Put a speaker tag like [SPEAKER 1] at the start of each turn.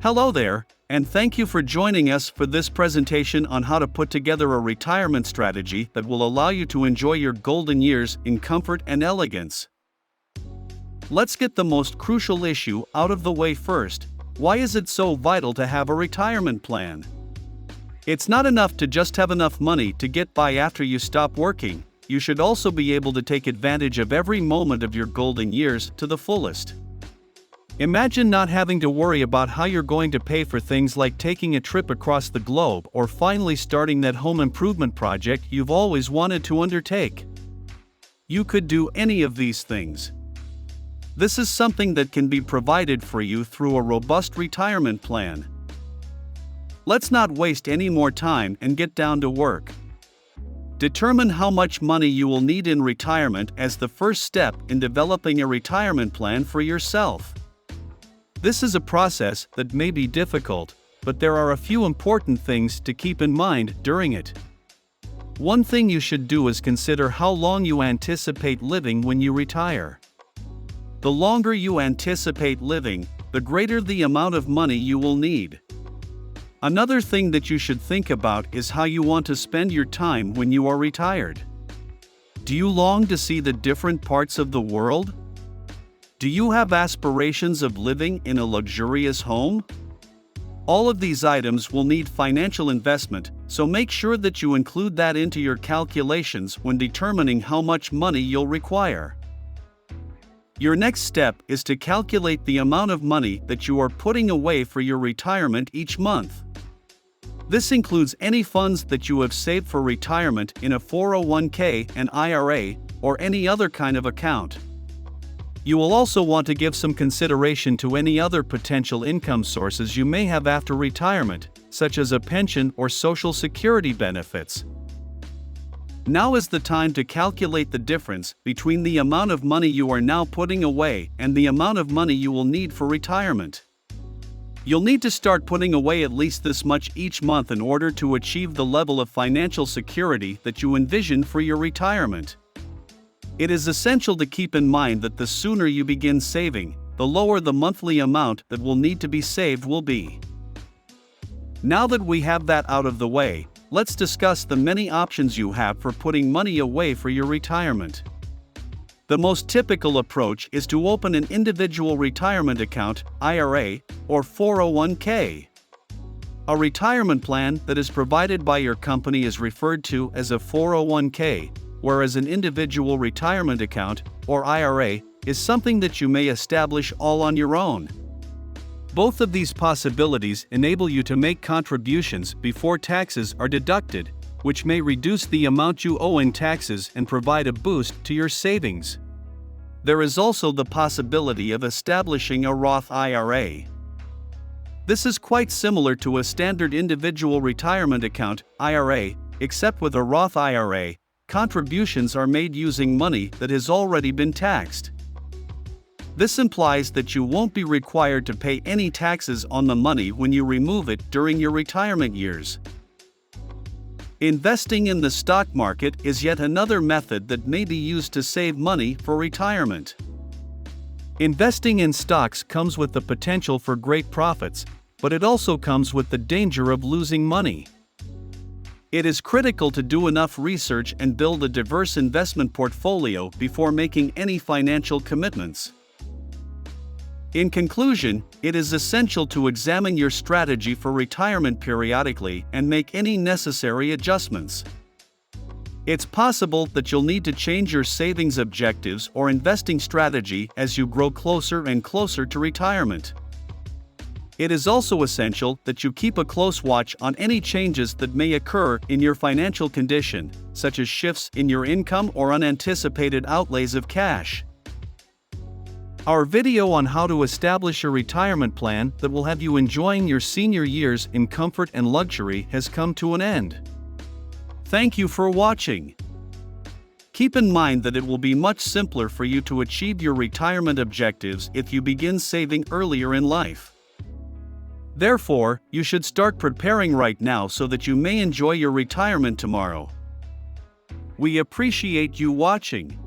[SPEAKER 1] Hello there, and thank you for joining us for this presentation on how to put together a retirement strategy that will allow you to enjoy your golden years in comfort and elegance. Let's get the most crucial issue out of the way first. Why is it so vital to have a retirement plan? It's not enough to just have enough money to get by after you stop working. You should also be able to take advantage of every moment of your golden years to the fullest. Imagine not having to worry about how you're going to pay for things like taking a trip across the globe or finally starting that home improvement project you've always wanted to undertake. You could do any of these things. This is something that can be provided for you through a robust retirement plan. Let's not waste any more time and get down to work. Determine how much money you will need in retirement as the first step in developing a retirement plan for yourself. This is a process that may be difficult, but there are a few important things to keep in mind during it. One thing you should do is consider how long you anticipate living when you retire. The longer you anticipate living, the greater the amount of money you will need. Another thing that you should think about is how you want to spend your time when you are retired. Do you long to see the different parts of the world? Do you have aspirations of living in a luxurious home? All of these items will need financial investment, so make sure that you include that into your calculations when determining how much money you'll require. Your next step is to calculate the amount of money that you are putting away for your retirement each month. This includes any funds that you have saved for retirement in a 401k, an IRA, or any other kind of account. You will also want to give some consideration to any other potential income sources you may have after retirement, such as a pension or Social Security benefits. Now is the time to calculate the difference between the amount of money you are now putting away and the amount of money you will need for retirement. You'll need to start putting away at least this much each month in order to achieve the level of financial security that you envision for your retirement. It is essential to keep in mind that the sooner you begin saving, the lower the monthly amount that will need to be saved will be. Now that we have that out of the way, let's discuss the many options you have for putting money away for your retirement. The most typical approach is to open an individual retirement account, IRA, or 401k. A retirement plan that is provided by your company is referred to as a 401k, whereas an individual retirement account, or IRA, is something that you may establish all on your own. Both of these possibilities enable you to make contributions before taxes are deducted, which may reduce the amount you owe in taxes and provide a boost to your savings. There is also the possibility of establishing a Roth IRA. This is quite similar to a standard individual retirement account, IRA, except with a Roth IRA, contributions are made using money that has already been taxed. This implies that you won't be required to pay any taxes on the money when you remove it during your retirement years. Investing in the stock market is yet another method that may be used to save money for retirement. Investing in stocks comes with the potential for great profits, but it also comes with the danger of losing money. It is critical to do enough research and build a diverse investment portfolio before making any financial commitments. In conclusion, it is essential to examine your strategy for retirement periodically and make any necessary adjustments. It's possible that you'll need to change your savings objectives or investing strategy as you grow closer and closer to retirement. It is also essential that you keep a close watch on any changes that may occur in your financial condition, such as shifts in your income or unanticipated outlays of cash. Our video on how to establish a retirement plan that will have you enjoying your senior years in comfort and luxury has come to an end. Thank you for watching. Keep in mind that it will be much simpler for you to achieve your retirement objectives if you begin saving earlier in life. Therefore, you should start preparing right now so that you may enjoy your retirement tomorrow. We appreciate you watching.